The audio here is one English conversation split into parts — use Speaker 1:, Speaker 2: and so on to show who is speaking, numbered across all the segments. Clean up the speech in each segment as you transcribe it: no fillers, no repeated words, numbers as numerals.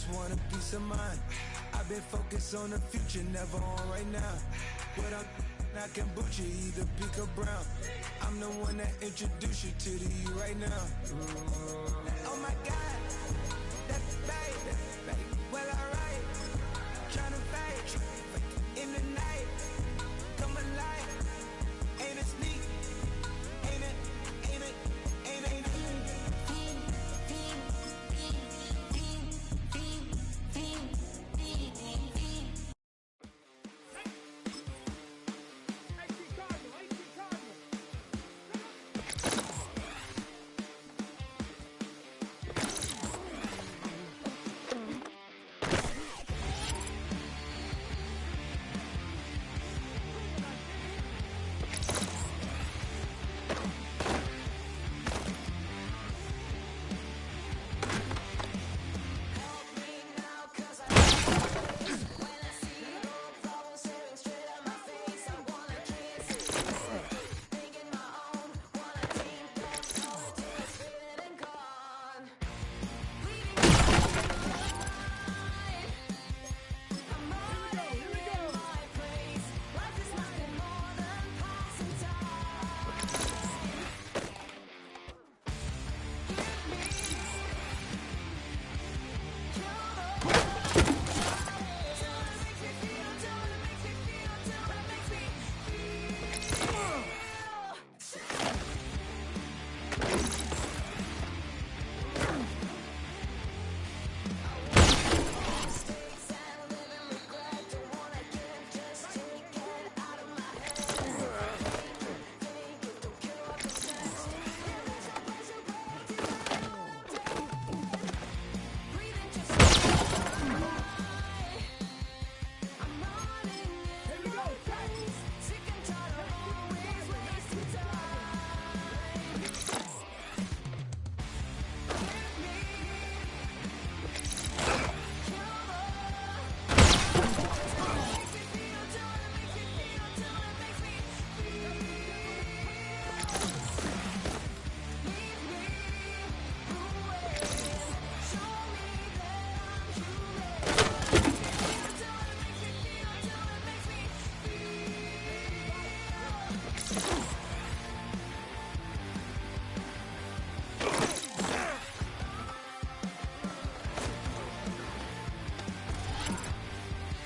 Speaker 1: just want a peace of mind. I've been focused on the future, never on right now. What I'm I can boot you either pink or brown. I'm the one that introduced you to the you right now. Oh my God, that's babe. Well, alright, tryna fight in the night. Come alive, ain't it sneak? Ain't it?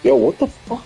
Speaker 2: Yo, what the fuck?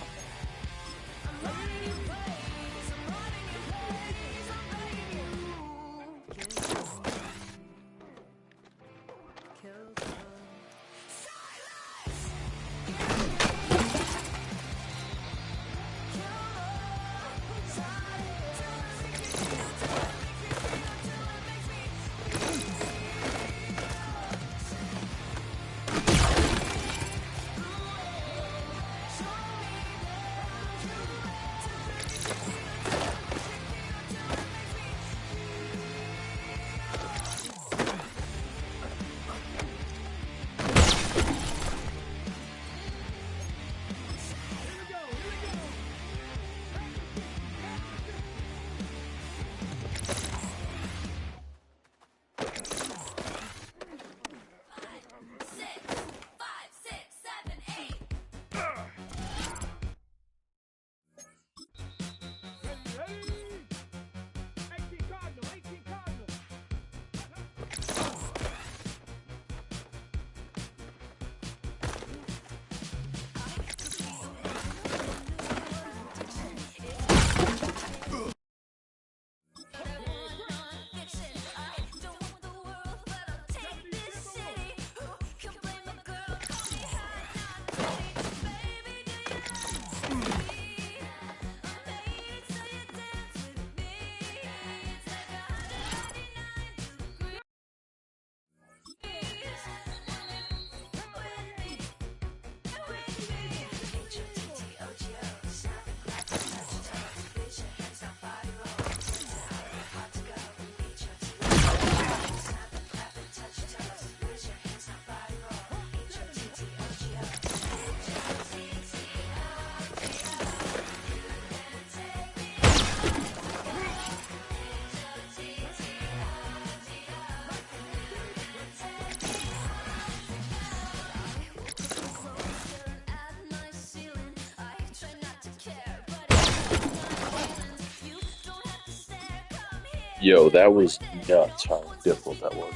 Speaker 2: Yo, that was nuts how difficult that was.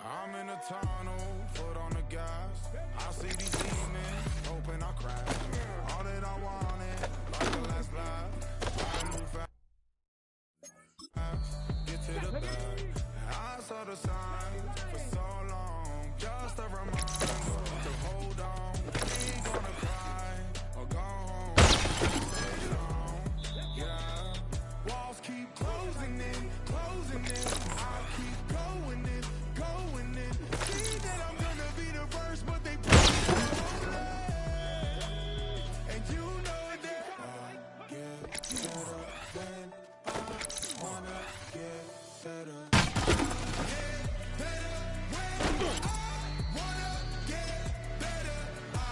Speaker 1: I'm in a tunnel, foot on the gas. I see these demons, hoping I crash. All that I wanted, like the last laugh. I move fast, get to the back. I saw the signs for so long, just a reminder to hold on. Ain't gonna cry or go home. Stay long, yeah. Walls keep closing in, closing in. I keep going in, going in. See that I'm gonna be the first, but they put me on last. And you know that I get better when I wanna get better. Get better when I wanna get better. I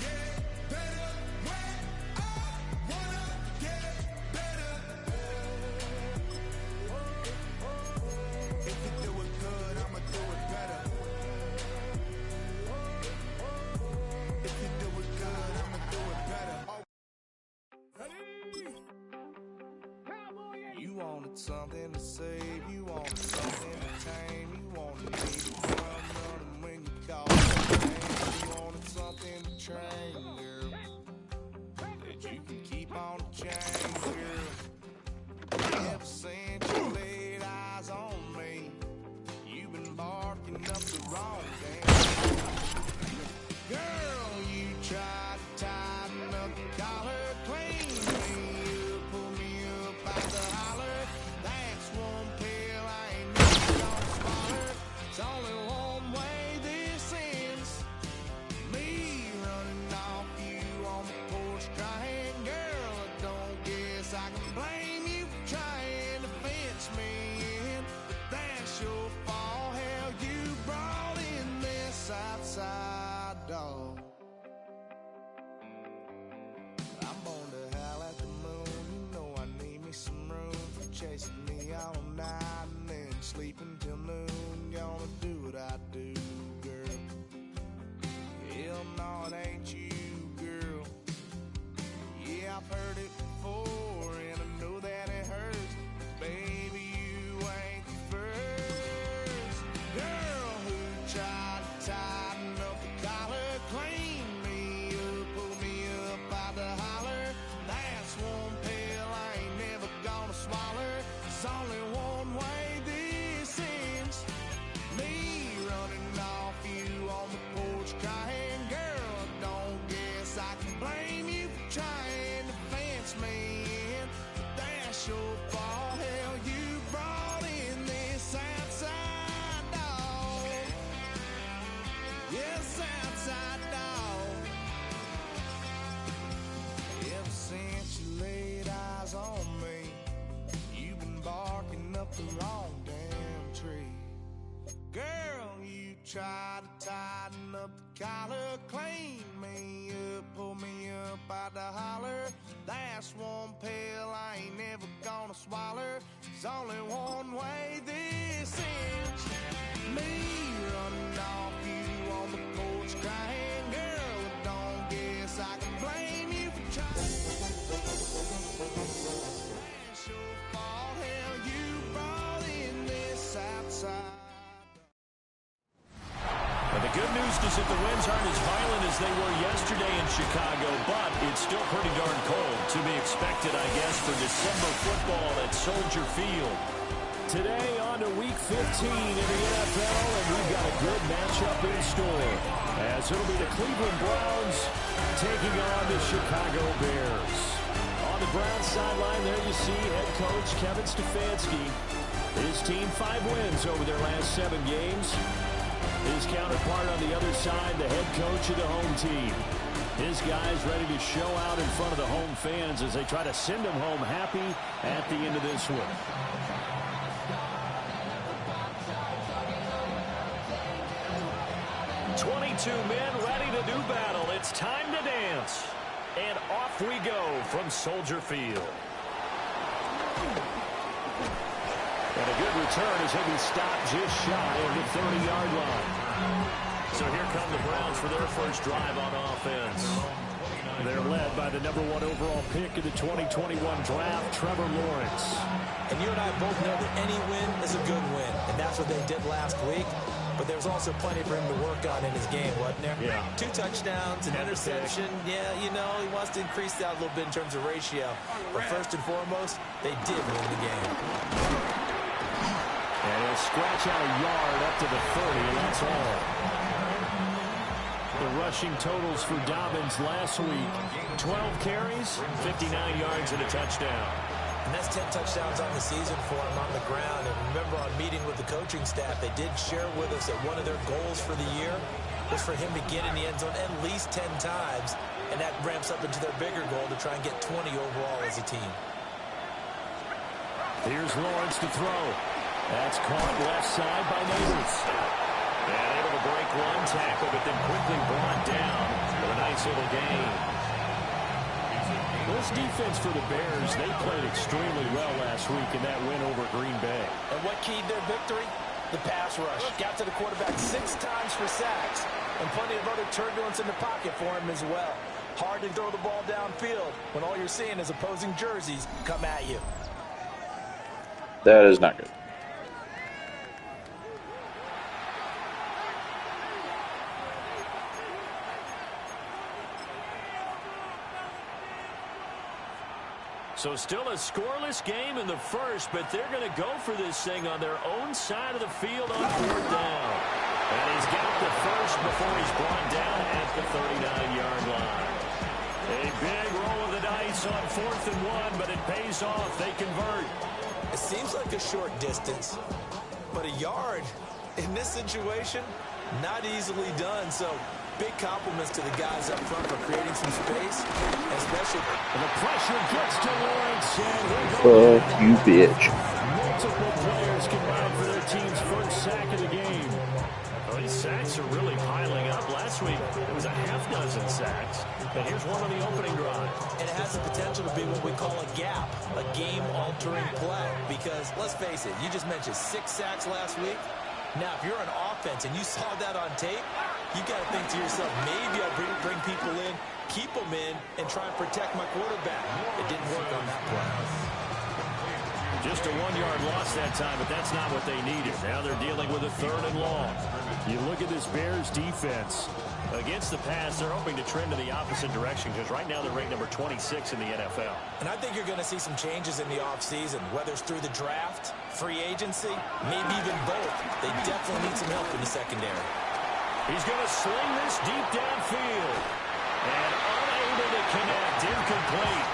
Speaker 1: get better when I wanna get better. If you do it good, I'ma do it better. If you do it good, I'ma do it better. You wanted something to save, you wanted something to tame, you wanted me to come running when you called my name. You wanted something to train, girl, that you can keep on the chain, girl. Ever since you laid eyes on me, you've been barking up the wrong damn. Girl, you tried to tighten up the collar, clean me up, pull me up out the holler. That's one pill I ain't never gonna swallow. It's only one way this ends. Me running off you on the porch crying. Girl, I don't guess I can blame you for trying to fence me in. But that's your fault. Hell, you brought in this outside dog. I'm born to howl at the moon. You know I need me some room for chasing me all night and then sleeping till noon. Gonna do what I do, girl. Hell no, it ain't you, girl. Yeah, I've heard it before, and I know that it hurts. Baby, you ain't the first girl who tried to tighten up the collar, clean me up, pull me up out the holler. That's one pill I ain't never gonna swallow. There's only one way this ends. Me running off you on the porch crying. Girl, I don't guess I can blame you for trying to fence me in. But that's your fault. Hell, you brought in this outside dog. Yes, outside dog. Ever since you laid eyes on me, you've been barking up the wrong damn tree. Girl, you tried to tighten up the collar, clean me up, pull me up out the holler. That's one pill I ain't never gonna swallow. There's only one way this ends. Me running off you on the porch crying. Girl, I don't guess I can blame you for trying. That's your fault. Hell, you brought in this outside.
Speaker 3: Well, the good news is that the winds aren't as violent as they were yesterday in Chicago, but it's still pretty darn cold. To be expected, I guess, for December football at Soldier Field. Today on to Week 15 in the NFL, and we've got a good matchup in store, as it'll be the Cleveland Browns taking on the Chicago Bears. On the Browns sideline, there you see head coach Kevin Stefanski. His team 5 wins over their last 7 games. His counterpart on the other side, the head coach of the home team. His guys ready to show out in front of the home fans as they try to send them home happy at the end of this one. 22 men ready to do battle. It's time to dance. And off we go from Soldier Field. And a good return as he'll be stopped just shy of the 30-yard line. So here come the Browns for their first drive on offense. They're led by the #1 overall pick in the 2021 draft, Trevor Lawrence.
Speaker 4: And you and I both know that any win is a good win, and that's what they did last week. But there's also plenty for him to work on in his game, wasn't there?
Speaker 3: Yeah.
Speaker 4: 2 touchdowns, an interception. Yeah, you know, he wants to increase that a little bit in terms of ratio. But first and foremost, they did win the game.
Speaker 3: And he'll scratch out a yard up to the 30, and that's all. The rushing totals for Dobbins last week: 12 carries, 59 yards, and a touchdown.
Speaker 4: And that's 10 touchdowns on the season for him on the ground. And remember, on meeting with the coaching staff, they did share with us that one of their goals for the year was for him to get in the end zone at least 10 times. And that ramps up into their bigger goal to try and get 20 overall as a team.
Speaker 3: Here's Lawrence to throw. That's caught left side by Neighbors. And able to break one tackle, but then quickly brought down for a nice little gain. This defense for the Bears, they played extremely well last week in that win over Green Bay.
Speaker 4: And what keyed their victory? The pass rush. Got to the quarterback 6 times for sacks, and plenty of other turbulence in the pocket for him as well. Hard to throw the ball downfield when all you're seeing is opposing jerseys come at you.
Speaker 2: That is not good.
Speaker 3: So still a scoreless game in the first, but they're going to go for this thing on their own side of the field on 4th down. And he's got the first before he's brought down at the 39-yard line. A big roll of the dice on 4th and 1, but it pays off. They convert.
Speaker 4: It seems like a short distance, but a yard in this situation, not easily done. So big compliments to the guys up front for creating some space, especially.
Speaker 3: And the pressure gets to Lawrence.
Speaker 2: Fuck you, bitch.
Speaker 3: Multiple players combined for their team's first sack of the game. Well, these sacks are really piling up. Last week, it was a half-dozen sacks. And here's one on the opening drive.
Speaker 4: And it has the potential to be what we call a gap, a game-altering play. Because, let's face it, you just mentioned 6 sacks last week. Now, if you're an offense and you saw that on tape, you got to think to yourself, maybe I'll bring people in, keep them in, and try and protect my quarterback. It didn't work on that play.
Speaker 3: Just a 1-yard loss that time, but that's not what they needed. Now they're dealing with a 3rd and long. You look at this Bears defense. Against the pass, they're hoping to trend in the opposite direction because right now they're ranked number 26 in the NFL.
Speaker 4: And I think you're going to see some changes in the offseason, whether it's through the draft, free agency, maybe even both. They definitely need some help in the secondary.
Speaker 3: He's going to sling this deep downfield. And unable to connect, incomplete.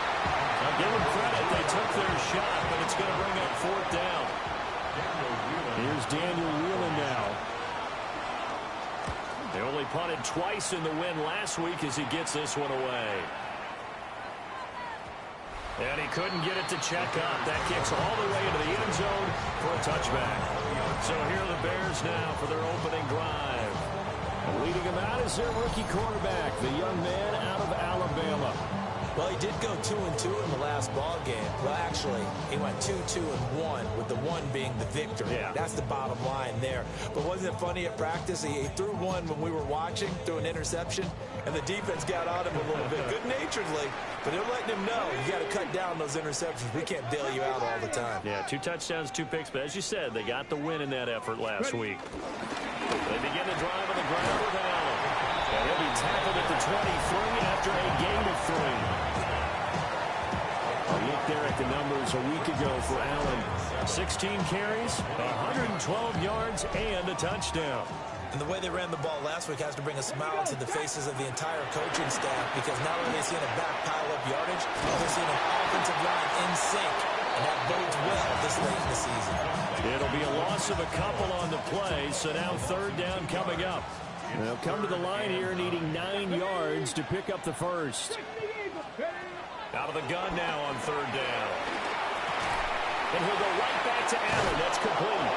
Speaker 3: I'll give them credit, they took their shot, but it's going to bring up 4th down. Here's Daniel Whelan now. They only punted twice in the win last week as he gets this one away. And he couldn't get it to check up. That kicks all the way into the end zone for a touchback. So here are the Bears now for their opening drive. And leading them out is their rookie quarterback, the young man out of Alabama.
Speaker 4: Well, he did go 2-2 in the last ball game. Well, actually, he went 2-2-1, with the 1 being the victory.
Speaker 3: Yeah.
Speaker 4: That's the bottom line there. But wasn't it funny at practice? He threw one when we were watching, threw an interception, and the defense got on him a little bit, good-naturedly. But they're letting him know, you got to cut down those interceptions. We can't bail you out all the time.
Speaker 3: Yeah, 2 touchdowns, 2 picks. But as you said, they got the win in that effort last week. They begin to drive on the ground with Allen. And he'll be tackled at the 23 after a gain of 3. A look there at the numbers a week ago for Allen. 16 carries, 112 yards, and a touchdown.
Speaker 4: And the way they ran the ball last week has to bring a smile to the faces of the entire coaching staff, because not only are they seeing a back pile up yardage, but they're seeing an offensive line in sync. And that bodes well this late in the season.
Speaker 3: It'll be a loss of a couple on the play, so now 3rd down coming up. They'll come to the line here needing 9 yards to pick up the first. Out of the gun now on 3rd down. And he'll go right back to Allen. That's complete.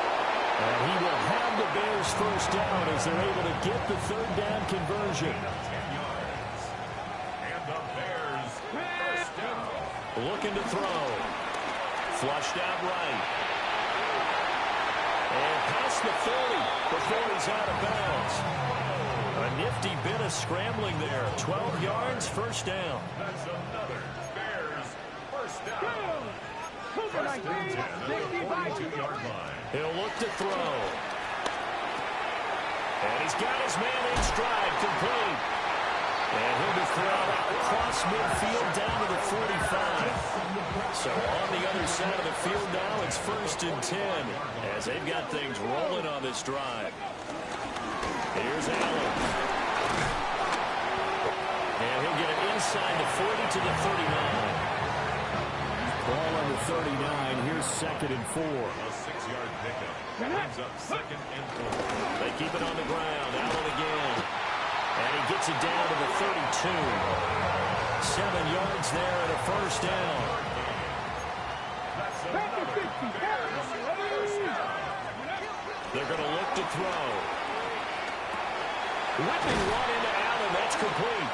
Speaker 3: And he will have the Bears first down as they're able to get the third down conversion.
Speaker 5: 10 yards. And the Bears first down.
Speaker 3: Looking to throw. Flushed out right. And past the 30 before he's out of bounds. A nifty bit of scrambling there. 12 yards, first down.
Speaker 5: That's another Bears first down. First and 10 at the 42-yard line.
Speaker 3: He'll look to throw. And he's got his man in stride, complete. And he'll be thrown across midfield down to the 45. So on the other side of the field now, it's first and 10 as they've got things rolling on this drive. Here's Allen. And he'll get it inside the 40 to the 39. Ball on the 39. Here's second and 4.
Speaker 5: A 6-yard pickup. Brings up second and 4.
Speaker 3: They keep it on the ground. Allen again. And he gets it down to the 32. 7 yards there and a first down.
Speaker 5: That's another Bears first down.
Speaker 3: They're going to look to throw. Whipping run into Allen. That's complete.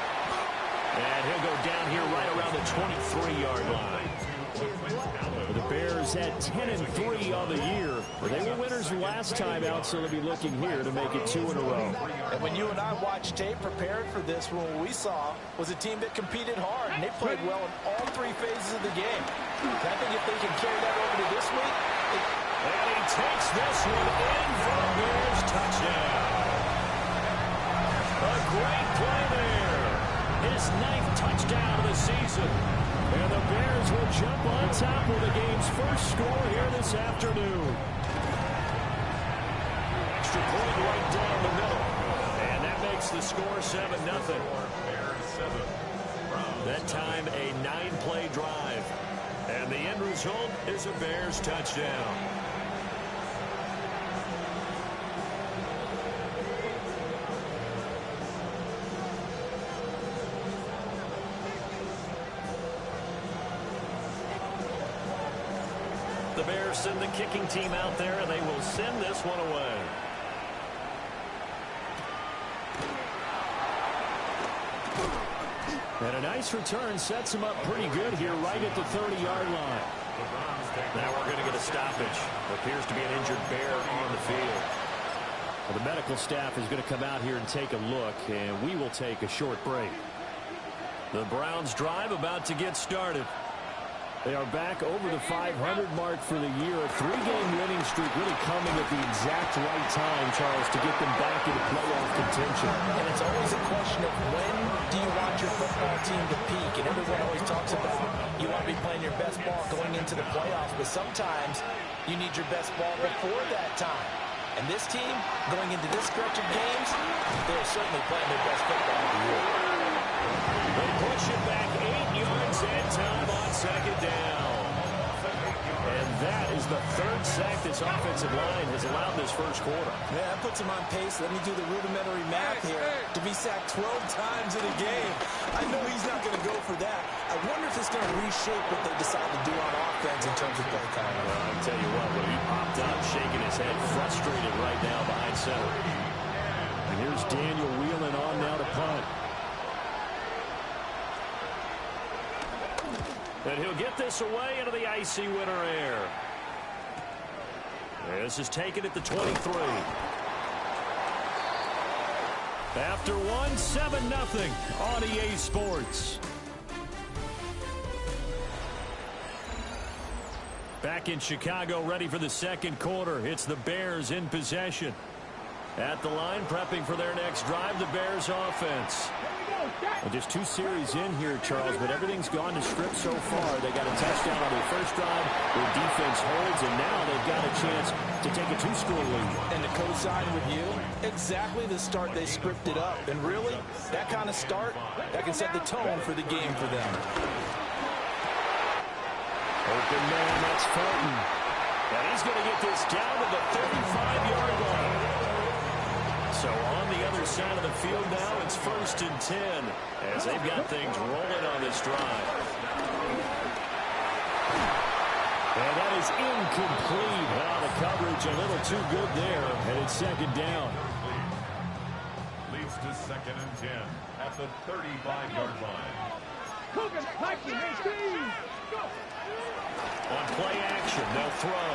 Speaker 3: And he'll go down here right around the 23-yard line. The Bears had 10-3 on the year. They were winners last time out, so they'll be looking here to make it 2 in a row.
Speaker 4: And when you and I watched tape prepared for this, what we saw was a team that competed hard, and they played well in all 3 phases of the game. And I think if they can carry that over to this week...
Speaker 3: And he takes this one in for a Bears touchdown. A great play there. His 9th touchdown of the season. And the Bears will jump on top of the game's first score here this afternoon. Extra point right down the middle. And that makes the score 7-0. That time a 9-play drive. And the end result is a Bears touchdown. The Bears send the kicking team out there, and they will send this one away. And a nice return sets him up pretty good here right at the 30-yard line. Now we're going to get a stoppage. Appears to be an injured Bear on the field. Well, the medical staff is going to come out here and take a look, and we will take a short break. The Browns drive about to get started. They are back over the 500 mark for the year. A 3-game winning streak really coming at the exact right time, Charles, to get them back into playoff contention.
Speaker 4: And it's always a question of when do you want your football team to peak? And everyone always talks about you want to be playing your best ball going into the playoffs, but sometimes you need your best ball before that time. And this team, going into this stretch of games, they're certainly playing their best football of the year.
Speaker 3: They push it back 8 yards and time on second down. And that is the 3rd sack this offensive line has allowed this first quarter.
Speaker 4: Yeah, that puts him on pace. Let me do the rudimentary math here. To be sacked 12 times in a game. I know he's not going to go for that. I wonder if it's going to reshape what they decide to do on offense in terms of play calling.
Speaker 3: Well, I'll tell you what, when he popped up, shaking his head, frustrated right now behind center. And here's Daniel wheeling on now to punt. And he'll get this away into the icy winter air. This is taken at the 23. After one, 7-0 on EA Sports. Back in Chicago, ready for the second quarter. It's the Bears in possession. At the line, prepping for their next drive, the Bears offense. Well, just 2 series in here, Charles, but everything's gone to script so far. They got a touchdown on their first drive. Their defense holds, and now they've got a chance to take a 2-score lead.
Speaker 4: And to co-sign with you, exactly the start they scripted up. And really, that kind of start, that can set the tone for the game for them.
Speaker 3: Open man, that's Fulton. And he's going to get this down to the 35-yard line. So on the other side of the field now, it's first and 10 as they've got things rolling on this drive. And that is incomplete. Well, the coverage a little too good there, and it's second down.
Speaker 5: Leads to 2nd and 10 at the 35-yard line.
Speaker 3: On play action, they'll throw.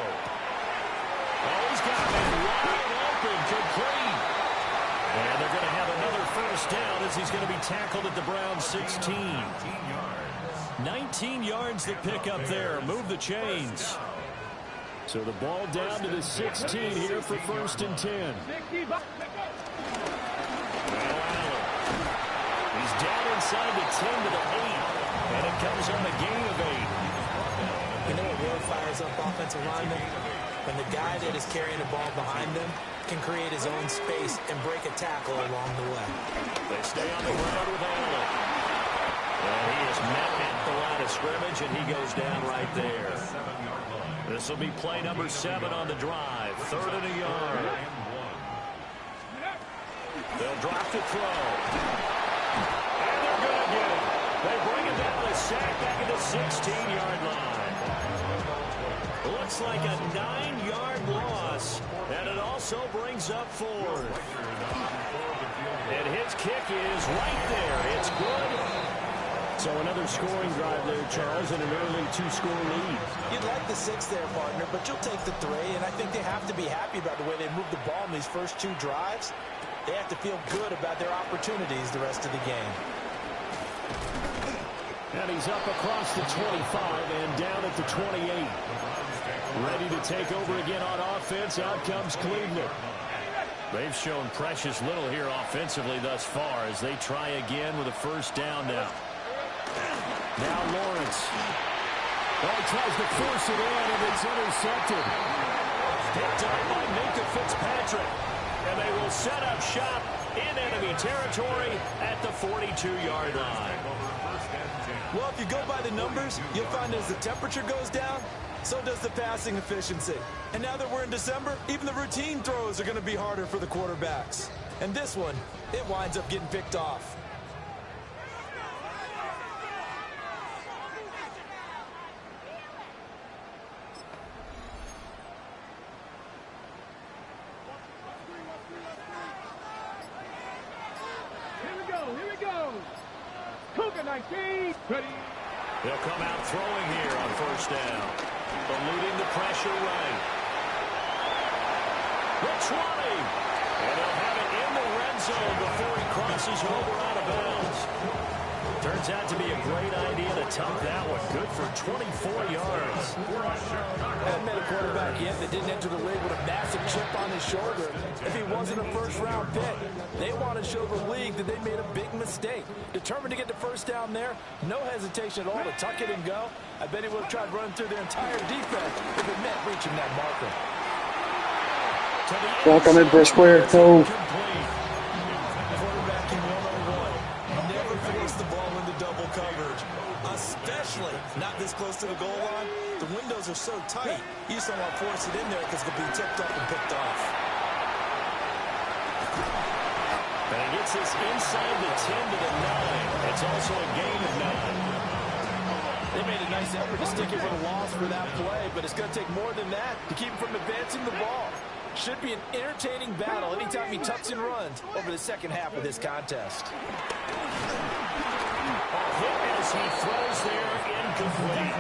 Speaker 3: Oh, he's got him wide open, complete. And they're going to have another first down as he's going to be tackled at the Browns 16. 19 yards the pick up there. Move the chains. So the ball down to the 16 here for 1st and 10. He's down inside the 10 to the 8. And it comes on a gain of 8.
Speaker 4: You know what really fires up offensive linemen? When the guy that is carrying the ball behind them can create his own space and break a tackle along the way.
Speaker 3: They stay on the ground with Allen. And he is met at the line of scrimmage, and he goes down right there. This will be play number 7 on the drive. 3rd and a yard. They'll drop the throw. And they're going to get it. They bring it down a sack back at the 16-yard line. Looks like a 9-yard loss. And it also brings up 4th. And his kick is right there. It's good. So another scoring drive there, Charles, and an early 2-score lead.
Speaker 4: You'd like the 6 there, partner, but you'll take the 3, and I think they have to be happy about the way they moved the ball in these first 2 drives. They have to feel good about their opportunities the rest of the game.
Speaker 3: And he's up across the 25 and down at the 28. Ready to take over again on offense. Out comes Cleveland. They've shown precious little here offensively thus far as they try again with a first down now. Now Lawrence. Oh, he tries to force it in, and it's intercepted. Picked up by Minka Fitzpatrick. And they will set up shop in enemy territory at the 42-yard line.
Speaker 4: Well, if you go by the numbers, you'll find as the temperature goes down, so does the passing efficiency. And now that we're in December, even the routine throws are going to be harder for the quarterbacks. And this one, it winds up getting picked off.
Speaker 5: Here we go. Cougar 19. Ready.
Speaker 3: They'll come out throwing here on first down. Eluding the pressure right. The 20. And they'll have it in the red zone before he crosses over out of bounds. Turns out to be a great idea to tuck that one. Good for 24 yards.
Speaker 4: Haven't met a quarterback yet that didn't enter the league with a massive chip on his shoulder. If he wasn't a first-round pick, they want to show the league that they made a big mistake. Determined to get the first down there, no hesitation at all to tuck it and go. I bet he would have tried running through their entire defense if it meant reaching that marker.
Speaker 2: Block him in for a square. No.
Speaker 4: Quarterbacking 101. Never force the ball into double coverage, especially not this close to the goal line. The windows are so tight, you just don't want to force it in there because it'll be tipped up and picked off.
Speaker 3: And he gets this inside the 10 to the 9. It's also a gain of 9.
Speaker 4: They made a nice effort to stick it with a loss for that play, but it's going to take more than that to keep him from advancing the ball. Should be an entertaining battle anytime he tucks and runs over the second half of this contest.
Speaker 3: Hit as he throws there, incomplete.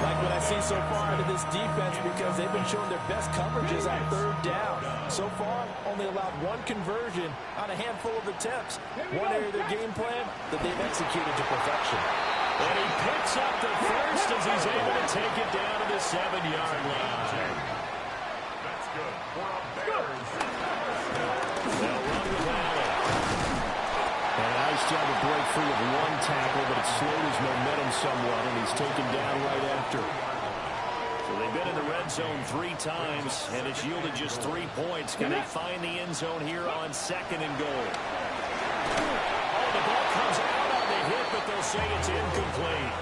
Speaker 4: Like what I've seen so far out of this defense because they've been showing their best coverages on third down. So far, only allowed one conversion on a handful of attempts. One area of their game plan that they've executed to perfection.
Speaker 3: And he picks up the first as he's able to take it down to the 7-yard line.
Speaker 5: That's good. For a Bears.
Speaker 3: They'll run with Allen. And a nice job to break free of one tackle, but it slowed his momentum somewhat, and he's taken down right after. So they've been in the red zone 3 times, and it's yielded just 3 points. Can they find the end zone here on 2nd and goal? Oh, the ball comes out on the hit, but they'll say it's incomplete.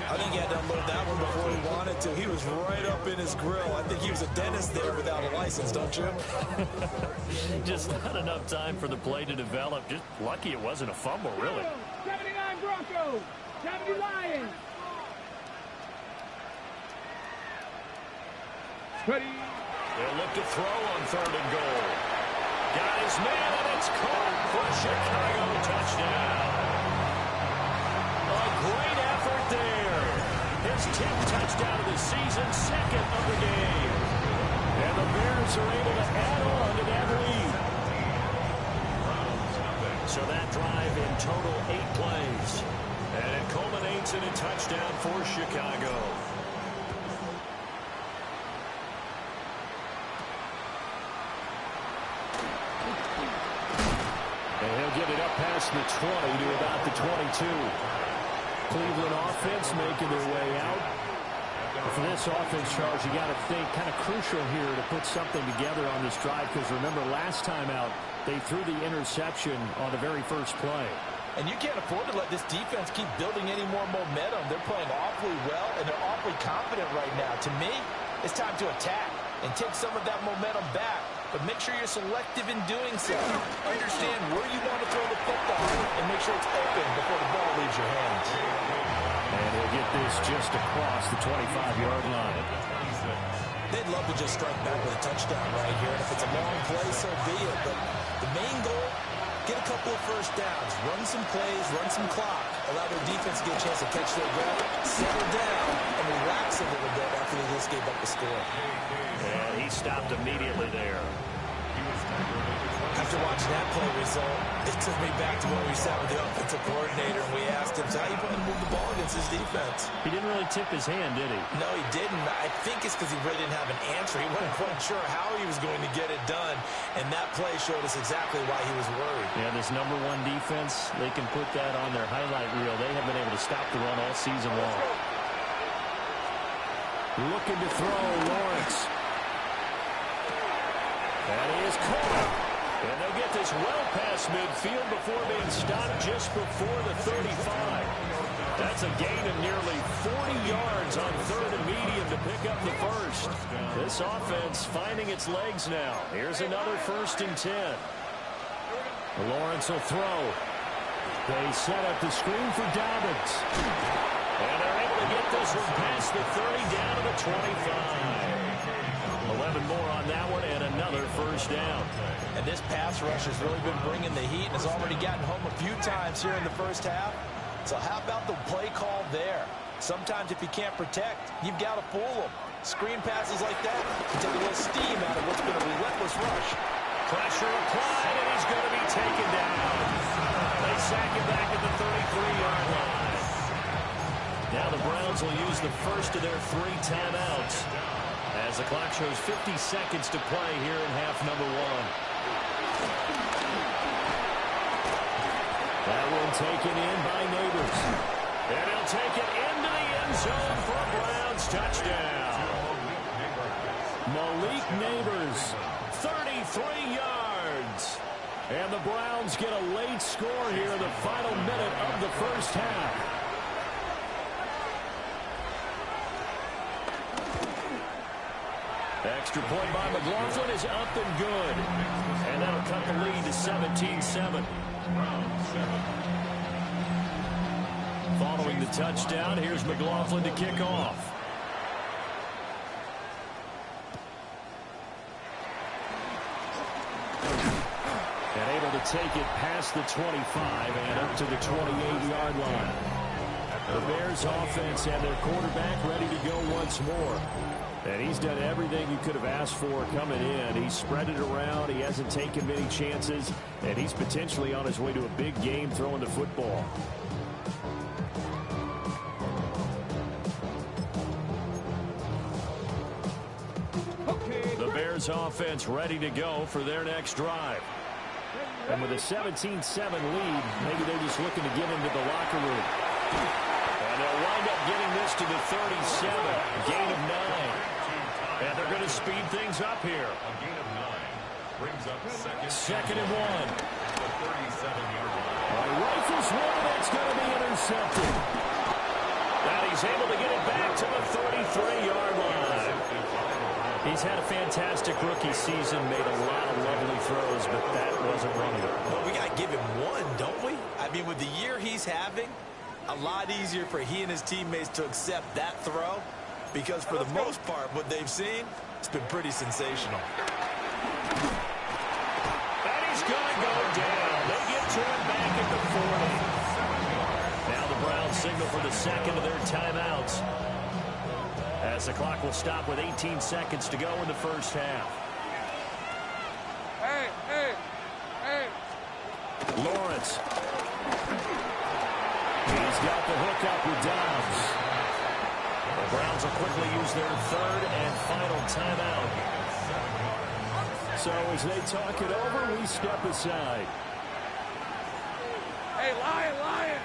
Speaker 4: I think he had to unload that one before he wanted to. He was right up in his grill. I think he was a dentist there without a license, don't you?
Speaker 3: Just not enough time for the play to develop. Just lucky it wasn't a fumble, really.
Speaker 5: 79 Broncos. 70 Lions. Ready.
Speaker 3: They'll look to throw on 3rd and goal. Got his man, and it's caught for a Chicago touchdown. A great effort there. His 10th touchdown of the season, 2nd of the game. And the Bears are able to add on to that lead. So that drive in total 8 plays. And it culminates in a touchdown for Chicago. And he'll get it up past the 20 to about the 22. Cleveland offense making their way out. For this offense, Charles, you got to think kind of crucial here to put something together on this drive, because remember last time out they threw the interception on the very first play.
Speaker 4: And you can't afford to let this defense keep building any more momentum. They're playing awfully well, and they're awfully confident right now. To me, it's time to attack and take some of that momentum back. But make sure you're selective in doing so. Understand where you want to throw the football and make sure it's open before the ball leaves your hands.
Speaker 3: And he'll get this just across the 25-yard line.
Speaker 4: They'd love to just strike back with a touchdown right here. And if it's a long play, so be it. But the main goal, get a couple of first downs, run some plays, run some clock, allow their defense to get a chance to catch their breath, settle down, and relax a little bit after they just gave up the score.
Speaker 3: And he stopped immediately there.
Speaker 4: After watching that play result, it took me back to when we sat with the offensive coordinator and we asked him, so how you going to move the ball against his defense?
Speaker 3: He didn't really tip his hand, did he?
Speaker 4: No, he didn't. I think it's because he really didn't have an answer. He wasn't quite sure how he was going to get it done, and that play showed us exactly why he was worried.
Speaker 3: Yeah, this #1 defense, they can put that on their highlight reel. They have been able to stop the run all season long. Looking to throw, Lawrence. And he is caught. And they'll get this well past midfield before being stopped just before the 35. That's a gain of nearly 40 yards on 3rd and medium to pick up the first. This offense finding its legs now. Here's another 1st and 10. Lawrence will throw. They set up the screen for Dobbins. And they're able to get this one past the 30 down to the 25. 11 more on that one and another 1st down.
Speaker 4: And this pass rush has really been bringing the heat and has already gotten home a few times here in the first half. So how about the play call there? Sometimes if you can't protect, you've got to fool them. Screen passes like that can take a little steam out of what's been a relentless rush.
Speaker 3: Pressure applied, and he's going to be taken down. They sack him back at the 33-yard line. Now the Browns will use the first of their 3 timeouts as the clock shows 50 seconds to play here in half #1. That one taken in by Neighbors. And he'll take it into the end zone for a Browns touchdown. Malik Neighbors, 33 yards. And the Browns get a late score here in the final minute of the first half. Extra point by McLaughlin is up and good. And that'll cut the lead to 17-7. Following the touchdown, here's McLaughlin to kick off. And able to take it past the 25 and up to the 28-yard line. The Bears offense and their quarterback ready to go once more. And he's done everything you could have asked for coming in. He's spread it around. He hasn't taken many chances. And he's potentially on his way to a big game throwing the football. The Bears offense ready to go for their next drive. And with a 17-7 lead, maybe they're just looking to get into the locker room. And they'll wind up getting this to the 37. Gain of 9. And they're going to speed things up here.
Speaker 5: A gain of 9 brings up
Speaker 3: second and 1.
Speaker 5: The 37-yard line.
Speaker 3: Rifles one that's going to be intercepted. And he's able to get it back to the 33-yard line. He's had a fantastic rookie season, made a lot of lovely throws, but that wasn't one of them.
Speaker 4: Well, we got to give him one, don't we? I mean, with the year he's having, a lot easier for he and his teammates to accept that throw because for the most part, what they've seen, it's been pretty sensational.
Speaker 3: And he's going to go down. They get to him back at the 40. Now the Browns signal for the second of their timeouts, as the clock will stop with 18 seconds to go in the first half.
Speaker 6: Hey.
Speaker 3: Lawrence. He's got the hook up with Dobbs. The Browns will quickly use their third and final timeout. So as they talk it over, we step aside.
Speaker 6: Hey, Lion.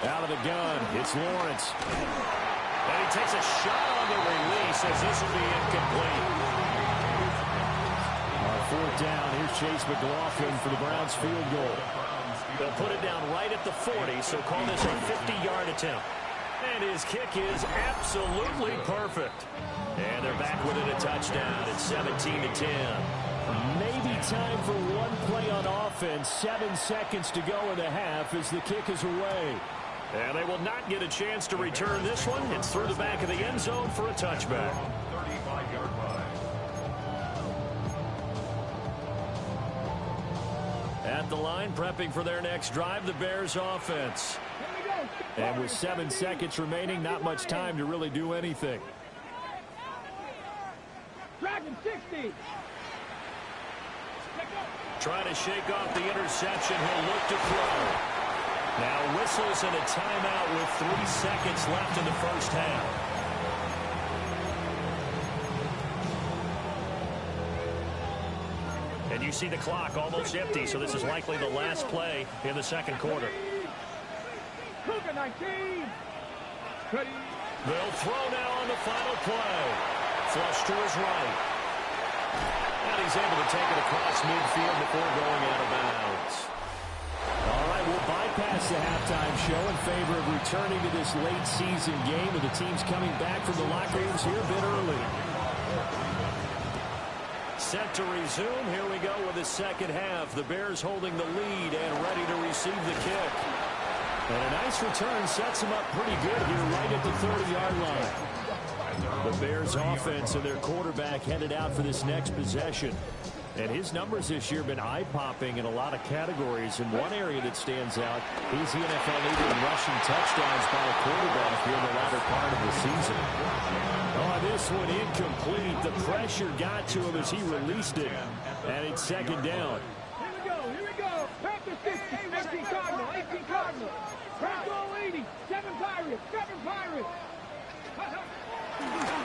Speaker 3: Out of the gun, it's Lawrence. And he takes a shot on the release as this will be incomplete. Fourth down, here's Chase McLaughlin for the Browns field goal. They'll put it down right at the 40, so call this a 50-yard attempt. And his kick is absolutely perfect. And they're back within a touchdown at 17-10. Maybe time for one play on offense. 7 seconds to go in the half as the kick is away. And they will not get a chance to return this one. It's through the back of the end zone for a touchback.
Speaker 5: 35-yard line.
Speaker 3: At the line, prepping for their next drive, the Bears offense. And with 7 seconds remaining, not much time to really do anything.
Speaker 6: Dragon 60.
Speaker 3: Trying to shake off the interception. He'll look to throw. Now whistles and a timeout with 3 seconds left in the first half. And you see the clock almost empty, so this is likely the last play in the second quarter.
Speaker 6: Cougar 19.
Speaker 3: They'll throw now on the final play. Flush to his right. And he's able to take it across midfield before going out of bounds. All right, we'll bypass the halftime show in favor of returning to this late season game, with the teams coming back from the locker rooms here a bit early. Set to resume. Here we go with the second half. The Bears holding the lead and ready to receive the kick. And a nice return sets them up pretty good here right at the 30-yard line. The Bears offense and their quarterback headed out for this next possession. And his numbers this year have been eye-popping in a lot of categories. In one area that stands out, he's the NFL leader in rushing touchdowns by a quarterback here in the latter part of the season. Oh, this one incomplete. The pressure got to him as he released it. And it's second down.
Speaker 6: Here we go. Panthers 50, 18 Cardinal, 18 Cardinal. Purple 80, 7 Pirates.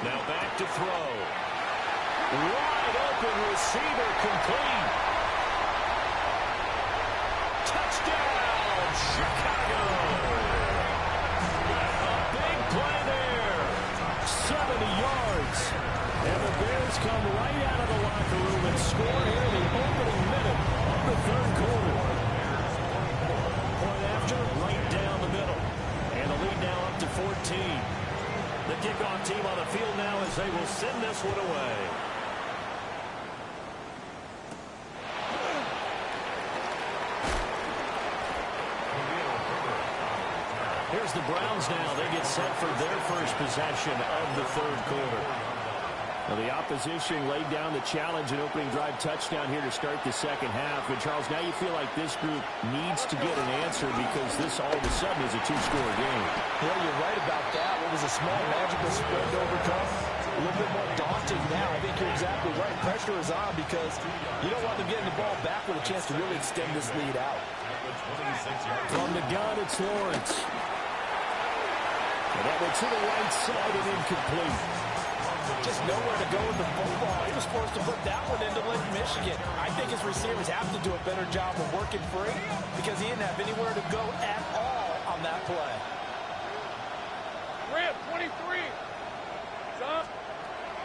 Speaker 3: Now back to throw. Wide open receiver, complete. Touchdown, Chicago. A big play there. 70 yards. And the Bears come right out of the locker room and score here in the opening minute of the third quarter. Point after, right down the middle. And the lead now up to 14. The kickoff team on the field now as they will send this one away. Here's the Browns now. They get set for their first possession of the third quarter. Well, the opposition laid down the challenge and opening drive touchdown here to start the second half. And, Charles, now you feel like this group needs to get an answer because this all of a sudden is a two-score game.
Speaker 4: Well, you're right about that. What was a small magical spread to overcome? A little bit more daunting now. I think you're exactly right. Pressure is on because you don't want them getting the ball back with a chance to really extend this lead out.
Speaker 3: From the gun, it's Lawrence. And that went to the right side and incomplete.
Speaker 4: Just nowhere to go with the football. He was forced to put that one into Lake Michigan. I think his receivers have to do a better job of working free because he didn't have anywhere to go at all on that play.
Speaker 6: Rip 23. Stop.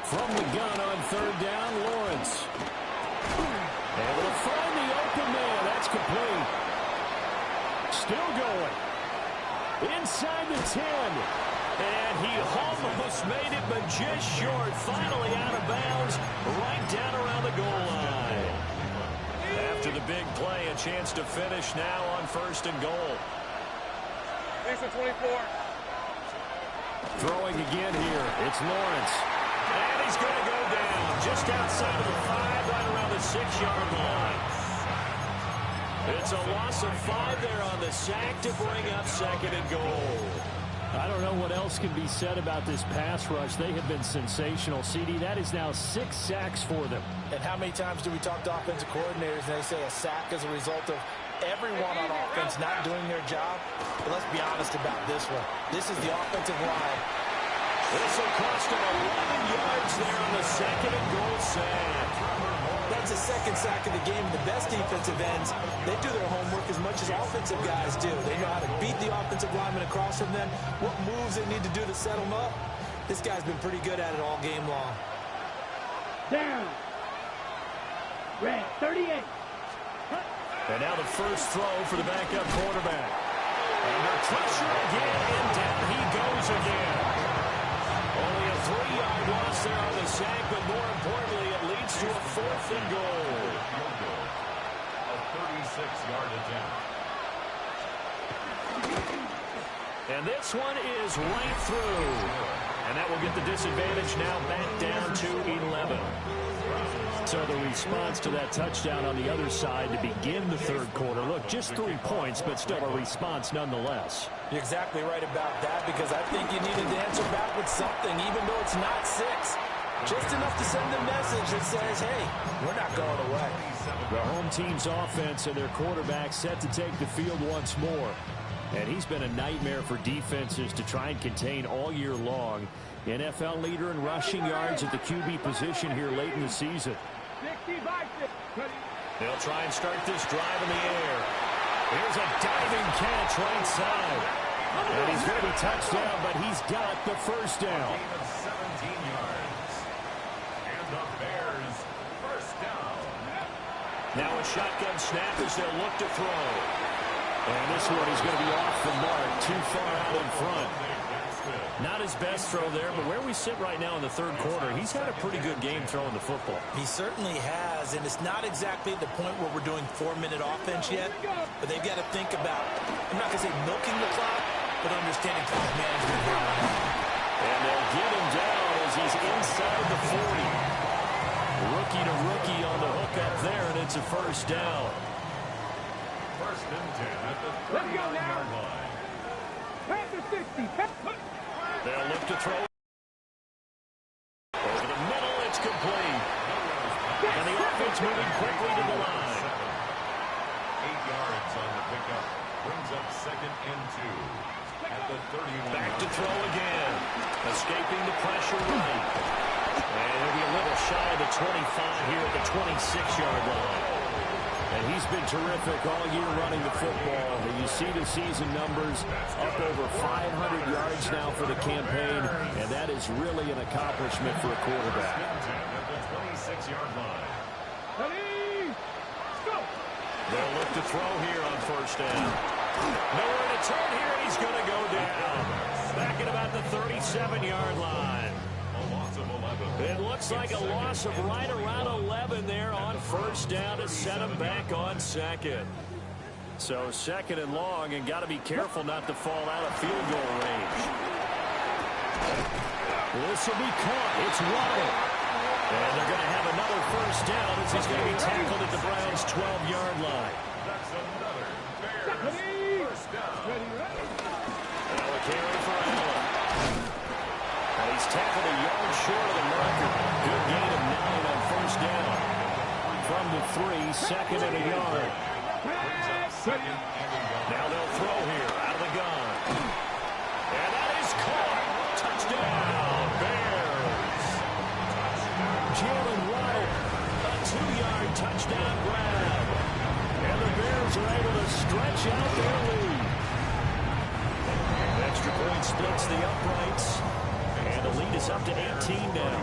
Speaker 3: From the gun on third down, Lawrence. Able to find the open man. That's complete. Still going. Inside the 10. And he almost made it, but just short. Finally out of bounds, right down around the goal line. After the big play, a chance to finish now on first and goal.
Speaker 6: Thanks for 24.
Speaker 3: Throwing again here. It's Lawrence. And he's going to go down just outside of the 5, right around the 6-yard line. It's a loss of 5 there on the sack to bring up 2nd and goal.
Speaker 7: I don't know what else can be said about this pass rush. They have been sensational. CD, that is now 6 sacks for them.
Speaker 4: And how many times do we talk to offensive coordinators and they say a sack is a result of everyone on offense not doing their job? But let's be honest about this one. This is the offensive line.
Speaker 3: This will cost him 11 yards there on the 2nd and goal sack.
Speaker 4: That's the 2nd sack of the game. The best defensive ends, they do their homework as much as offensive guys do. They know how to beat the offensive lineman across from them, what moves they need to do to set them up. This guy's been pretty good at it all game long.
Speaker 6: Down. Red, 38.
Speaker 3: And now the first throw for the backup quarterback. Under pressure again, and down he goes again. Only a 3-yard loss there on the sack, but more importantly, it leads to a 4th and goal.
Speaker 5: A 36-yard attempt.
Speaker 3: And this one is right through. And that will get the disadvantage now back down to 11. So the response to that touchdown on the other side to begin the 3rd quarter. Look, just 3 points, but still a response nonetheless.
Speaker 4: You're exactly right about that, because I think you needed to answer back with something, even though it's not 6. Just enough to send a message that says, hey, we're not going away.
Speaker 3: The home team's offense and their quarterback set to take the field once more. And he's been a nightmare for defenses to try and contain all year long. NFL leader in rushing yards at the QB position here late in the season. They'll try and start this drive in the air. Here's a diving catch right side. And he's going to be touchdown, but he's got the first down.
Speaker 5: 17 yards. And the Bears first down.
Speaker 3: Now a shotgun snap as they'll look to throw. And this one is going to be off the mark, too far out in front. Not his best throw there, but where we sit right now in the 3rd quarter, he's had a pretty good game throwing the football.
Speaker 4: He certainly has, and it's not exactly at the point where we're doing 4-minute offense yet, but they've got to think about, I'm not going to say milking the clock, but understanding clock management here on out.
Speaker 3: And they'll get him down as he's inside the 40. Rookie to rookie on the hook up there, and it's a first down.
Speaker 5: First and 10 at the 39-yard line.
Speaker 6: Pass the 60.
Speaker 3: They'll look to throw. Over the middle, it's complete. And the offense moving quickly to the line.
Speaker 5: 8 yards on the pickup. Brings up 2nd and 2 at the 31.
Speaker 3: Back to throw again. Escaping the pressure right. And he'll be a little shy of the 25 here at the 26-yard line. And he's been terrific all year running the football. And you see the season numbers up over 500 yards now for the campaign. And that is really an accomplishment for a quarterback.
Speaker 5: At the 26-yard line.
Speaker 6: Ready, go.
Speaker 3: They'll look to throw here on first down. Nowhere to turn here, and he's going to go down. Back at about the 37-yard line.
Speaker 5: A loss of 11.
Speaker 3: It looks like a loss of right around 11 there on first down to set him back on 2nd. So 2nd and long, and got to be careful not to fall out of field goal range. This will be caught. It's Waddle. And they're going to have another first down as he's going to be tackled at the Browns' 12-yard line.
Speaker 5: That's another Bears first down.
Speaker 3: Now a carry for Allen. And he's tackled a yard short of the marker. Good gain of 9 on first down. From the 3, 2nd and a yard. Now they'll throw here out of the gun. And that is caught. Touchdown, Bears. Jalen Waddle, a 2-yard touchdown grab. And the Bears are able to stretch out their lead. Extra point splits the uprights. And the lead is up to 18 now.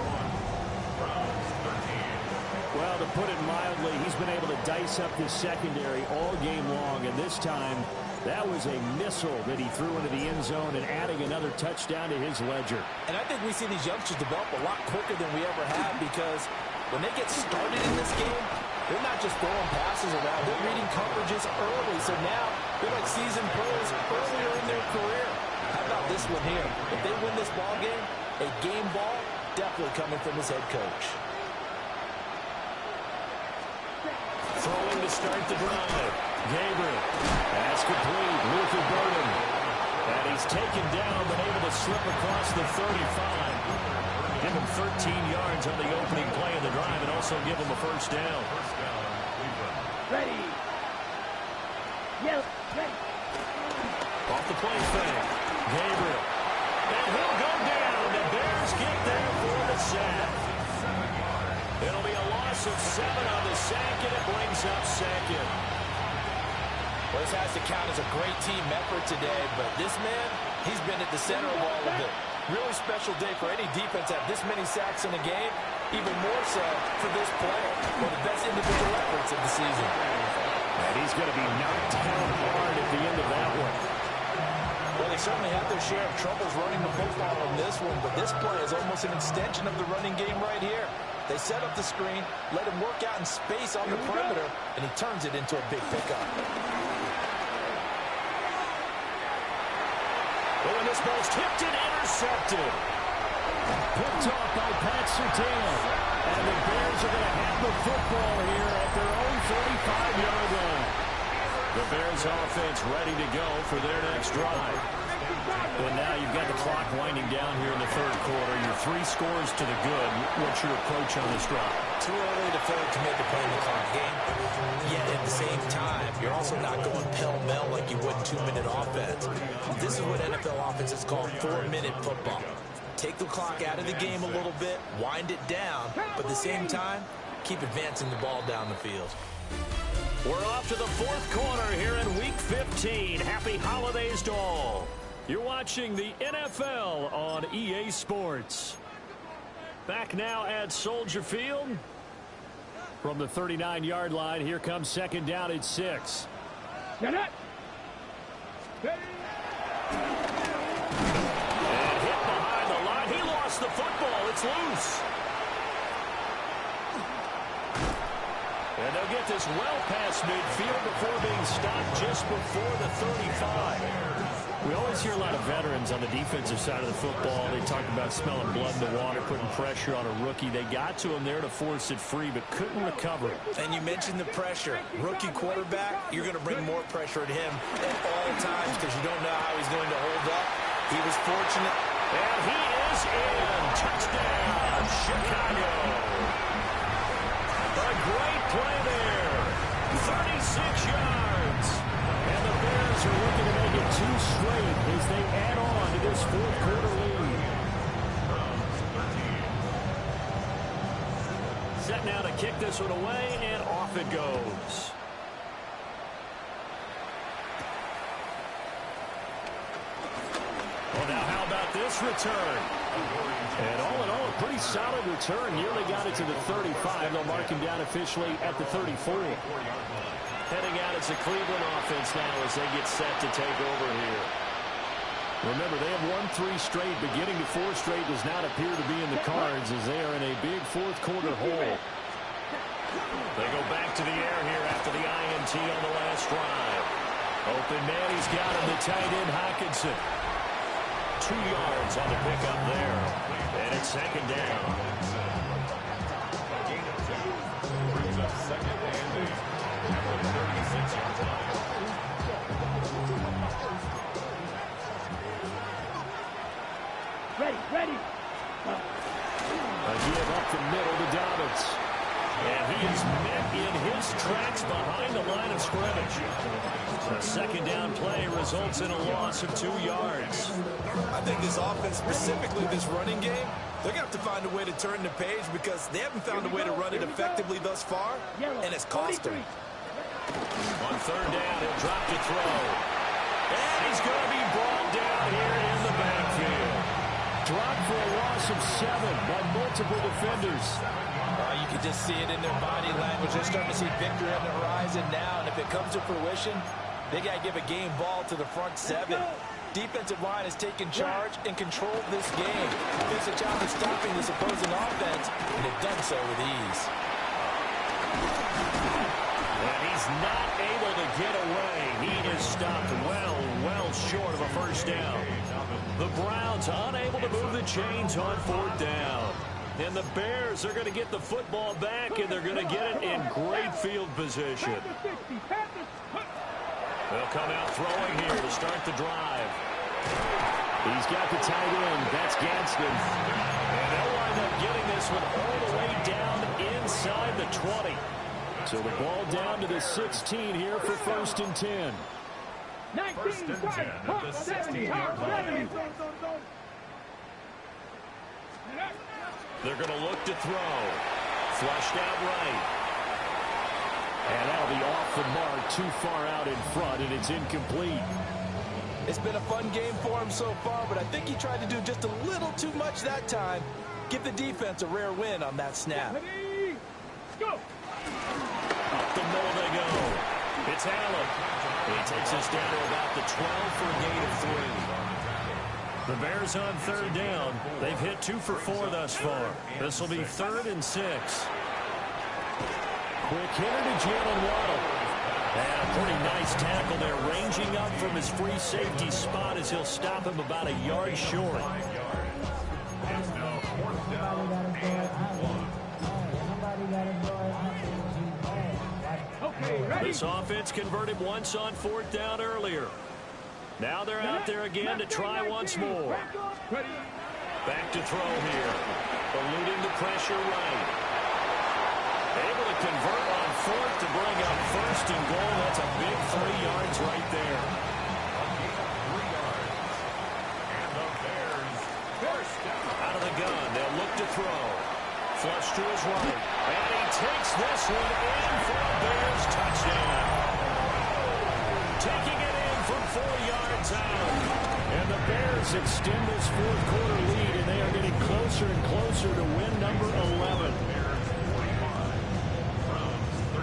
Speaker 3: Well, to put it mildly, he's been able to dice up this secondary all game long. And this time, that was a missile that he threw into the end zone and adding another touchdown to his ledger.
Speaker 4: And I think we see these youngsters develop a lot quicker than we ever have, because when they get started in this game, they're not just throwing passes around. They're reading coverages early. So now they're like seasoned pros earlier in their career. Having about this one here? If they win this ball game, a game ball definitely coming from his head coach.
Speaker 3: Throwing to start the drive. Gabriel. That's complete. Luther Burden. And he's taken down, but able to slip across the 35. Give him 13 yards on the opening play of the drive and also give him a first down.
Speaker 6: Ready. Yell. Ready.
Speaker 3: Off the play fake. Gabriel. And he'll go down. The Bears get there for the sack. It'll be a loss of 7 on the sack, and it brings up second.
Speaker 4: Well, this has to count as a great team effort today, but this man, he's been at the center of all of it. Really special day for any defense to have this many sacks in a game, even more so for this player. One of the best individual efforts of the season.
Speaker 3: And he's going to be knocked down hard at the end of that one.
Speaker 4: Well, they certainly have their share of troubles running the football on this one, but this play is almost an extension of the running game right here. They set up the screen, let him work out in space on the perimeter, and he turns it into a big pickup.
Speaker 3: Oh, and this ball's tipped and intercepted. Picked off by Pat Surtain. And the Bears are going to have the football here at their own 45-yard line. The Bears offense ready to go for their next drive. And now you've got the clock winding down here in the third quarter. You're 3 scores to the good. What's your approach on this drive?
Speaker 4: Too early to feel commit to playing the clock game. Yet at the same time, you're also not going pell-mell like you would in 2-minute offense. This is what NFL offenses call 4-minute football. Take the clock out of the game a little bit, wind it down, but at the same time, keep advancing the ball down the field.
Speaker 3: We're off to the fourth quarter here in Week 15. Happy holidays to all. You're watching the NFL on EA Sports. Back now at Soldier Field. From the 39-yard line, here comes second down at 6.
Speaker 6: Get it.
Speaker 3: And hit behind the line. He lost the football. It's loose. And they'll get this well past midfield before being stopped just before the 35. We always hear a lot of veterans on the defensive side of the football. They talk about smelling blood in the water, putting pressure on a rookie. They got to him there to force it free, but couldn't recover.
Speaker 4: And you mentioned the pressure. Rookie quarterback, you're going to bring more pressure at him at all times because you don't know how he's going to hold up. He was fortunate.
Speaker 3: And he is in. Touchdown, Chicago. A great play there. 36 yards. And the Bears are looking to make it 2 straight as they add on to this fourth quarter lead. Set now to kick this one away, and off it goes. Well, now how about this return? And all in all, a pretty solid return. Nearly got it to the 35. They'll mark him down officially at the 34. Heading out as a Cleveland offense now as they get set to take over here. Remember, they have won 3 straight, but getting to 4 straight does not appear to be in the cards as they are in a big fourth quarter hole. They go back to the air here after the INT on the last drive. Open man, he's got him, the tight end Hockenson. 2 yards on the pickup there. And it's second down.
Speaker 5: Brings up second and 36 yards line.
Speaker 6: Ready.
Speaker 3: A give up the middle to Dobbins. And he is met in his tracks behind the line of scrimmage. A second down play results in a loss of 2 yards.
Speaker 4: I think this offense, specifically this running game, they're going to have to find a way to turn the page because they haven't found a way to run it effectively thus far, and it's cost them.
Speaker 3: On third down, he'll drop to throw. And he's going to be brought down here in the backfield. Dropped for a loss of 7 by multiple defenders.
Speaker 4: You can just see it in their body language. They're starting to see victory on the horizon now, and if it comes to fruition, they got to give a game ball to the front 7. Defensive line has taken charge and controlled this game. It's a challenge stopping this opposing offense, and they've done so with ease.
Speaker 3: And he's not able to get away. He is stopped well short of a first down. The Browns unable to move the chains on 4th down. And the Bears are going to get the football back, and they're going to get it in great field position. They'll come out throwing here to start the drive.
Speaker 7: He's got the tight end. That's Gadsden.
Speaker 3: And they'll wind up getting this one all the way down inside the 20.
Speaker 7: So the ball down to the 16 here for 1st and 10.
Speaker 6: 19, 70, 70.
Speaker 3: They're going to look to throw. Flushed out right.
Speaker 7: And that'll be off the mark, too far out in front, and it's incomplete.
Speaker 4: It's been a fun game for him so far, but I think he tried to do just a little too much that time. Give the defense a rare win on that snap.
Speaker 6: Ready, go.
Speaker 3: Up the middle they go. It's Allen. He takes us down to about the 12 for a gain of 3. The Bears on 3rd down. They've hit 2 for 4 thus far. This will be 3rd and 6.
Speaker 7: Quick hitter to Jalen Waddle.
Speaker 3: And a pretty nice tackle there, ranging up from his free safety spot as he'll stop him about a yard short. This offense converted once on 4th down earlier. Now they're out there again to try once more. Back to throw here. Eluding the pressure right. Able to convert on 4th to bring up 1st and goal. That's a big 3 yards right there. Out of the gun, they'll look to throw. Flush to his right. And he takes this one in for a Bears touchdown. Taking it in from 4 yards out.
Speaker 7: And the Bears extend this 4th quarter lead, and they are getting closer and closer to win number 11.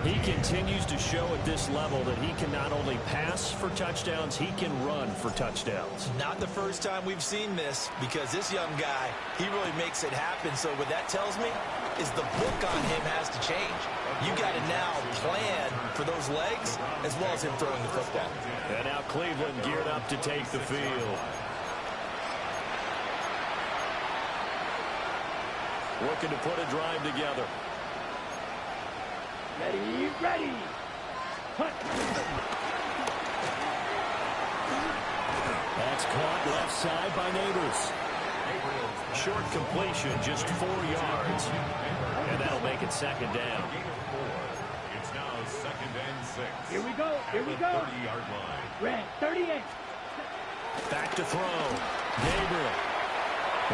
Speaker 3: He continues to show at this level that he can not only pass for touchdowns, he can run for touchdowns.
Speaker 4: Not the first time we've seen this, because this young guy, he really makes it happen. So what that tells me is the book on him has to change. You got to now plan for those legs as well as him throwing the football.
Speaker 3: And now Cleveland geared up to take the field. Looking to put a drive together.
Speaker 6: Ready, ready. Hunt.
Speaker 7: That's caught left side by Neighbors.
Speaker 3: Short completion, just 4 yards. And that'll make it 2nd down.
Speaker 5: It's now 2nd and 6.
Speaker 6: Here we go, here we go.
Speaker 5: 30-yard line.
Speaker 6: Red, 38.
Speaker 3: Back to throw. Gabriel.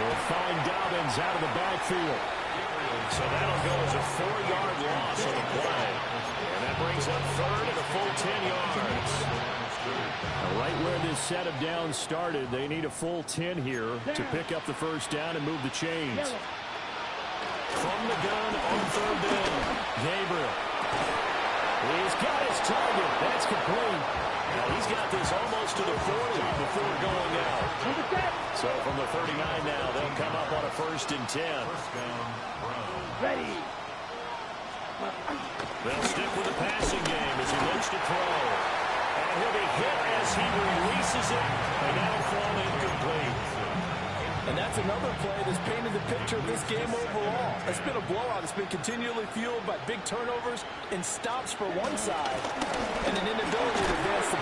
Speaker 7: Will find Dobbins out of the backfield.
Speaker 3: So that'll go as a 4-yard loss on the play. And that brings up 3rd and a full 10 yards.
Speaker 7: Right where this set of downs started, they need a full 10 here to pick up the 1st down and move the chains.
Speaker 3: From the gun on 3rd down. Gabriel.
Speaker 7: He's got his target. That's complete.
Speaker 3: Now he's got this almost to the 40 before going out. So from the 39 now, they'll come up on a 1st and 10.
Speaker 6: Ready.
Speaker 3: They'll stick with the passing game as he looks to throw. And he'll be hit as he releases it. And that'll fall incomplete.
Speaker 4: And that's another play that's painted the picture of this game overall. It's been a blowout. It's been continually fueled by big turnovers and stops for one side and an inability to advance the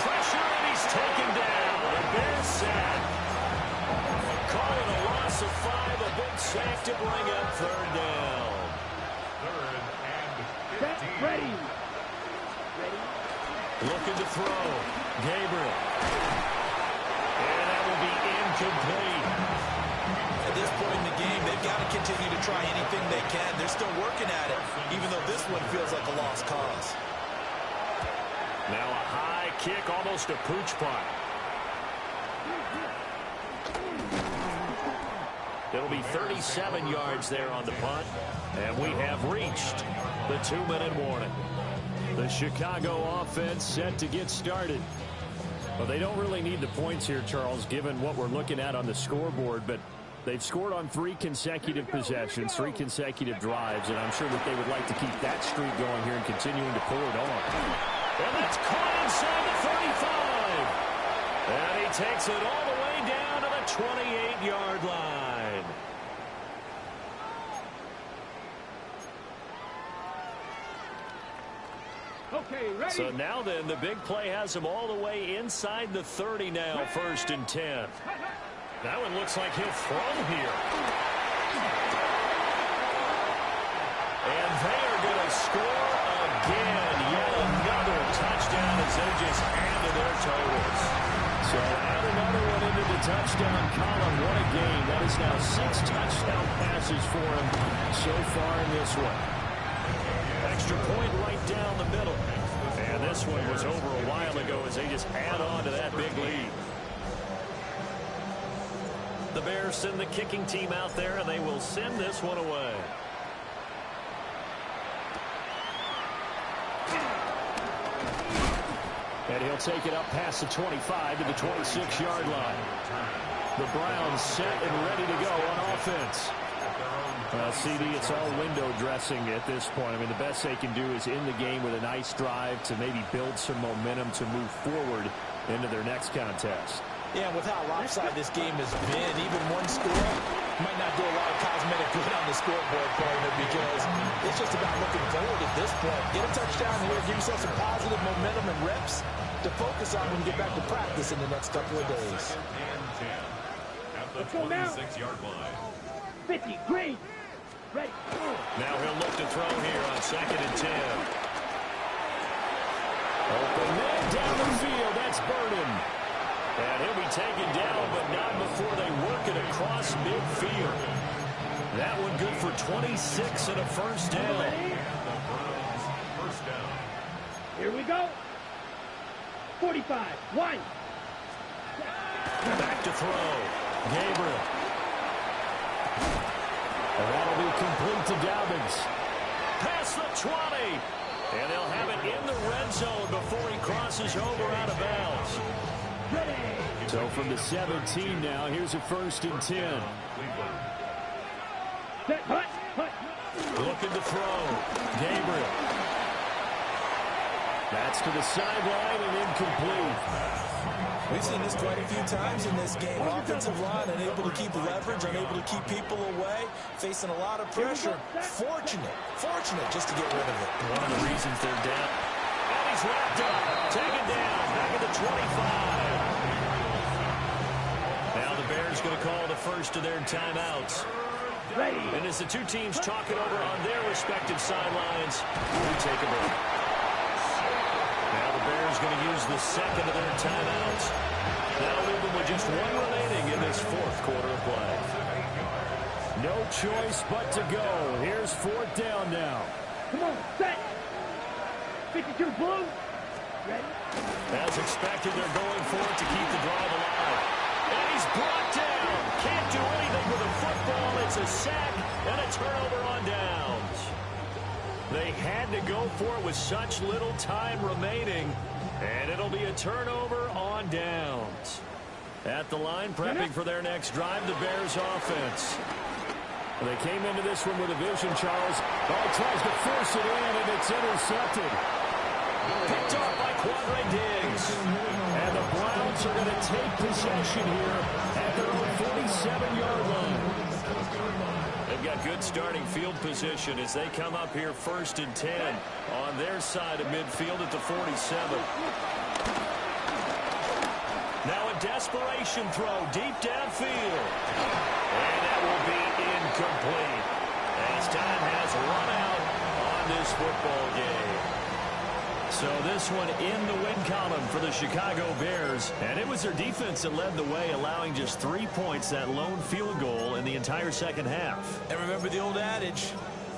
Speaker 3: pressure, and he's taken down. The Bears sack. Call it a loss of 5, a big sack to bring up 3rd down.
Speaker 5: 3rd and 15.
Speaker 6: Ready.
Speaker 3: Looking to throw. Gabriel. And that will be incomplete.
Speaker 4: At this point in the game, they've got to continue to try anything they can. They're still working at it, even though this one feels like a lost cause.
Speaker 3: Now a high kick, almost a pooch punt. It'll be 37 yards there on the punt. And we have reached the 2-minute warning.
Speaker 7: The Chicago offense set to get started. Well, they don't really need the points here, Charles, given what we're looking at on the scoreboard, but they've scored on 3 consecutive possessions, 3 consecutive drives, and I'm sure that they would like to keep that streak going here and continuing to pull it on.
Speaker 3: And that's caught inside the 35. And he takes it all the way down to the 28-yard line.
Speaker 6: Okay, ready?
Speaker 3: So now then, the big play has him all the way inside the 30 now, 1st and 10. That one looks like he'll throw here. And they are going to score again. Yet another touchdown as they just add to their totals. So add another one into the touchdown column. What a game. That is now 6 touchdown passes for him so far in this one. Extra point right down the middle. And this one was over a while ago as they just add on to that big lead. The Bears send the kicking team out there, and they will send this one away. And he'll take it up past the 25 to the 26-yard line. The Browns set and ready to go on offense. CD, it's all window dressing at this point. I mean, the best they can do is in the game with a nice drive to maybe build some momentum to move forward into their next contest.
Speaker 4: Yeah, with how lopsided this game has been, even one score might not do a lot of cosmetic good on the scoreboard, partner, because it's just about looking forward at this point. Get a touchdown here, give yourself some positive momentum and reps to focus on when you get back to practice in the next couple of days.
Speaker 5: At the 26-yard line.
Speaker 6: 50, green. Ready.
Speaker 3: Now he'll look to throw here on 2nd and 10. Open man down the field. That's Burden. And he'll be taken down, but not before they work it across midfield. That one good for 26 and a 1st down.
Speaker 6: Here we go. 45, 1.
Speaker 3: Back to throw. Gabriel. And that'll be complete to Dobbins. Past the 20. And they'll have it in the red zone before he crosses over out of bounds. So from the 17 now, here's a 1st and 10. Looking to throw. Gabriel. That's to the sideline and incomplete.
Speaker 4: We've seen this quite a few times in this game. Offensive line unable to keep leverage, unable to keep people away, facing a lot of pressure. Fortunate just to get rid of it.
Speaker 3: One of the reasons they're down. And he's wrapped up. Taken down. Back at the 25. Now the Bears going to call the first of their timeouts. And as the two teams talk it over on their respective sidelines, we take a break. Now the Bears going to use the second of their timeouts. That'll leave them with just one remaining in this 4th quarter of play. No choice but to go. Here's 4th down now.
Speaker 6: Come on, set. 52 blue. Ready?
Speaker 3: As expected, they're going for it to keep the drive alive. And he's brought down. Can't do anything with a football. It's a sack and a turnover on downs. They had to go for it with such little time remaining. And it'll be a turnover on downs. At the line, prepping for their next drive, the Bears offense. They came into this one with a vision, Charles. Ball tries to force it in, and it's intercepted. Picked off by Quadre Diggs. And the Browns are going to take possession here at their own 47-yard line. They've got good starting field position as they come up here 1st and 10 on their side of midfield at the 47. Now a desperation throw deep downfield. And that will be incomplete as time has run out on this football game. So this one in the win column for the Chicago Bears. And it was their defense that led the way, allowing just 3 points, that lone field goal in the entire second half.
Speaker 4: And remember the old adage,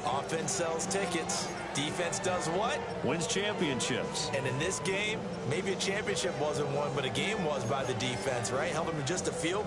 Speaker 4: offense sells tickets. Defense does what?
Speaker 3: Wins championships.
Speaker 4: And in this game, maybe a championship wasn't won, but a game was by the defense, right? Held them to just a field